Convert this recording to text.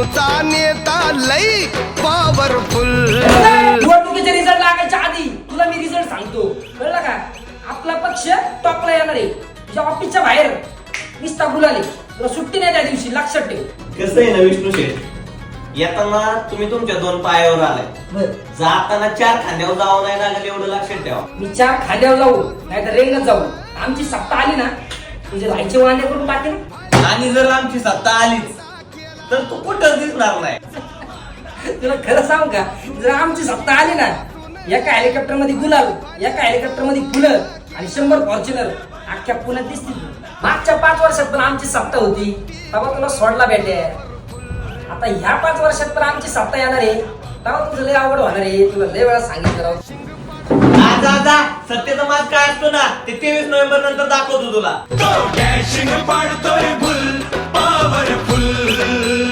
गावचा नेता लई पॉवरफुल. निवडणुकीचे रिझल्ट लागायच्या आधी तुला मी रिझल्ट सांगतो, कळलं का? आपला पक्ष टॉपला येणार आहे. तुझ्या ऑफिसच्या बाहेर निस्ता गुलाले, तुला सुट्टी नाही त्या दिवशी, लक्षात ठेव. कसं आहे ना विष्णू शेठ, येताना तुम्ही तुमच्या 2 पायावर आलाय, जाताना 4 खांद्यावर जावं नाही लागेल एवढं लक्षात ठेवा. मी 4 खांद्यावर जाऊ नाही तर रेंगत जाऊ. आमची सत्ता आली ना, तुझे राहायचे वांदे करून टाकेल. आणि जर आमची सत्ता आलीच तर तू कुठं दिसणार नाही. तुला खरं सांग का, जर आमची सत्ता आली ना, एका हेलिकॉप्टर मध्ये गुलाल, एका हेलिकॉप्टर मध्ये फुलं आणि 100 फॉर्च्युनर अख्ख्या पुण्यात दिसतील. मागच्या 5 वर्षात पण आमची सत्ता होती, तेव्हा तुला सोडला भेटले. आता ह्या 5 वर्षात पण आमची सत्ता येणार आहे, तेव्हा तुझं लय आवड होणार आहे. तुला लय वेळा सांगितलं राव. जा सत्तेचा माज काय असतो ना ते 23 नोव्हेंबर नंतर दाखवतो तुला.